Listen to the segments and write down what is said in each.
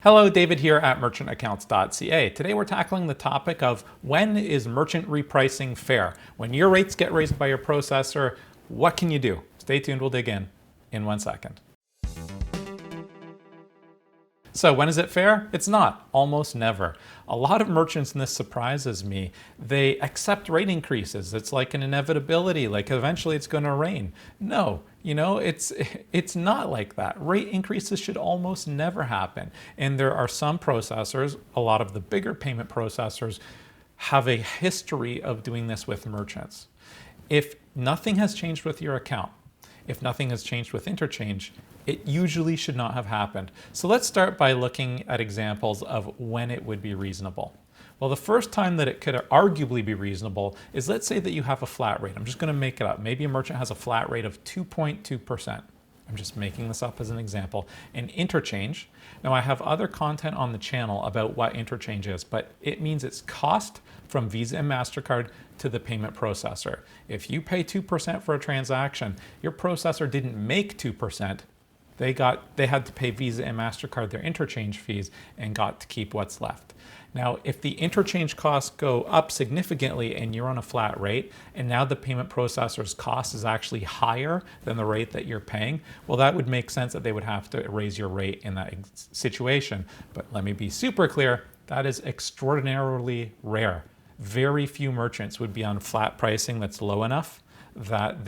Hello, David here at merchantaccounts.ca. Today we're tackling the topic of when is merchant repricing fair? When your rates get raised by your processor, what can you do? Stay tuned, we'll dig in 1 second. So when is it fair? It's not, almost never. A lot of merchants, and this surprises me, they accept rate increases. It's like an inevitability, like eventually it's going to rain. No, it's not like that. Rate increases should almost never happen. And there are some processors, a lot of the bigger payment processors, have a history of doing this with merchants. If nothing has changed with your account, if nothing has changed with interchange, it usually should not have happened. So let's start by looking at examples of when it would be reasonable. Well, the first time that it could arguably be reasonable is, let's say that you have a flat rate. I'm just going to make it up. Maybe a merchant has a flat rate of 2.2%. I'm just making this up as an example. And interchange, now I have other content on the channel about what interchange is, but it means it's cost from Visa and MasterCard to the payment processor. If you pay 2% for a transaction, your processor didn't make 2%. They had to pay Visa and MasterCard their interchange fees and got to keep what's left. Now, if the interchange costs go up significantly and you're on a flat rate, and now the payment processor's cost is actually higher than the rate that you're paying, well, that would make sense that they would have to raise your rate in that situation. But let me be super clear, that is extraordinarily rare. Very few merchants would be on flat pricing that's low enough that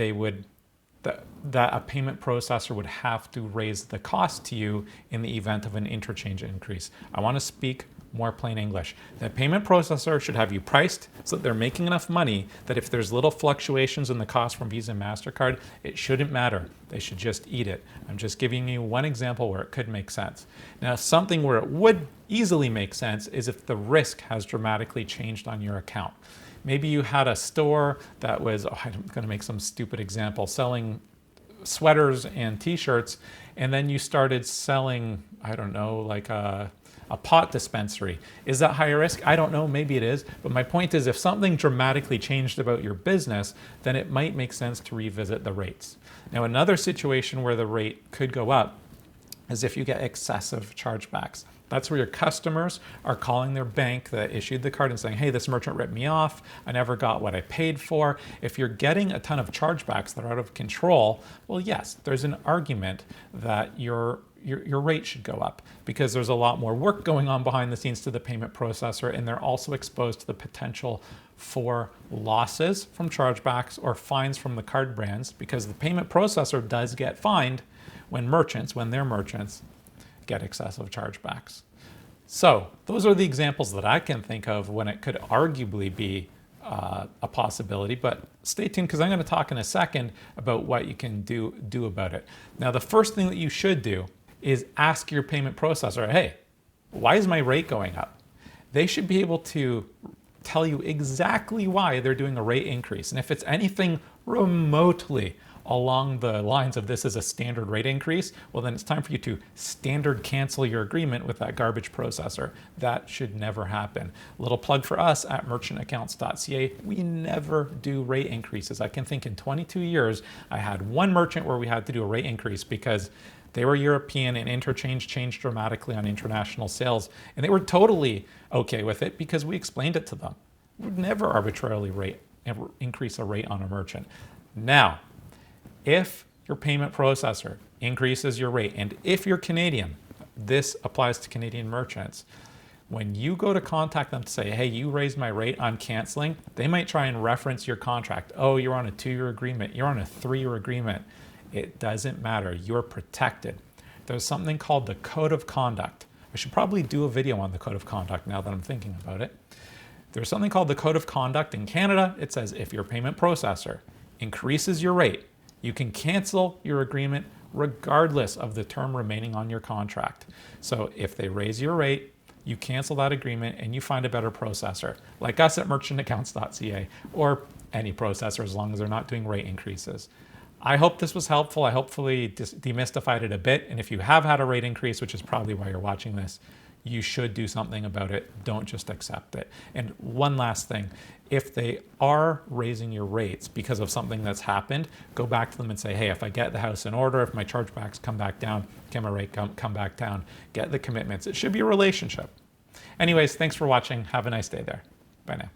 that a payment processor would have to raise the cost to you in the event of an interchange increase. I want to speak more plain English. The payment processor should have you priced so that they're making enough money that if there's little fluctuations in the cost from Visa and MasterCard, it shouldn't matter. They should just eat it. I'm just giving you one example where it could make sense. Now, something where it would easily make sense is if the risk has dramatically changed on your account. Maybe you had a store that was, I'm going to make some stupid example, selling sweaters and t-shirts, and then you started selling, I don't know, like a pot dispensary. Is that higher risk? I don't know, maybe it is. But my point is, if something dramatically changed about your business, then it might make sense to revisit the rates. Now, another situation where the rate could go up is if you get excessive chargebacks. That's where your customers are calling their bank that issued the card and saying, hey, this merchant ripped me off. I never got what I paid for. If you're getting a ton of chargebacks that are out of control, well, yes, there's an argument that your rate should go up because there's a lot more work going on behind the scenes to the payment processor, and they're also exposed to the potential for losses from chargebacks or fines from the card brands, because the payment processor does get fined when their merchants get excessive chargebacks. So those are the examples that I can think of when it could arguably be a possibility, but stay tuned because I'm going to talk in a second about what you can do about it. Now, the first thing that you should do is ask your payment processor, hey, why is my rate going up? They should be able to tell you exactly why they're doing a rate increase. And if it's anything remotely along the lines of this is a standard rate increase, well, then it's time for you to standard cancel your agreement with that garbage processor. That should never happen. Little plug for us at merchantaccounts.ca. We never do rate increases. I can think in 22 years, I had one merchant where we had to do a rate increase because they were European and interchange changed dramatically on international sales. And they were totally okay with it because we explained it to them. We would never arbitrarily increase a rate on a merchant. Now, if your payment processor increases your rate, and if you're Canadian, this applies to Canadian merchants, when you go to contact them to say, hey, you raised my rate, I'm canceling, they might try and reference your contract. Oh, you're on a 2-year agreement, you're on a 3-year agreement. It doesn't matter, you're protected. There's something called the Code of Conduct. I should probably do a video on the Code of Conduct now that I'm thinking about it. There's something called the Code of Conduct in Canada. It says if your payment processor increases your rate, you can cancel your agreement regardless of the term remaining on your contract. So if they raise your rate, you cancel that agreement and you find a better processor, like us at merchantaccounts.ca, or any processor as long as they're not doing rate increases. I hope this was helpful. I hopefully demystified it a bit. And if you have had a rate increase, which is probably why you're watching this, you should do something about it. Don't just accept it. And one last thing, if they are raising your rates because of something that's happened, go back to them and say, hey, if I get the house in order, if my chargebacks come back down, can my rate come back down? Get the commitments. It should be a relationship. Anyways, thanks for watching. Have a nice day there. Bye now.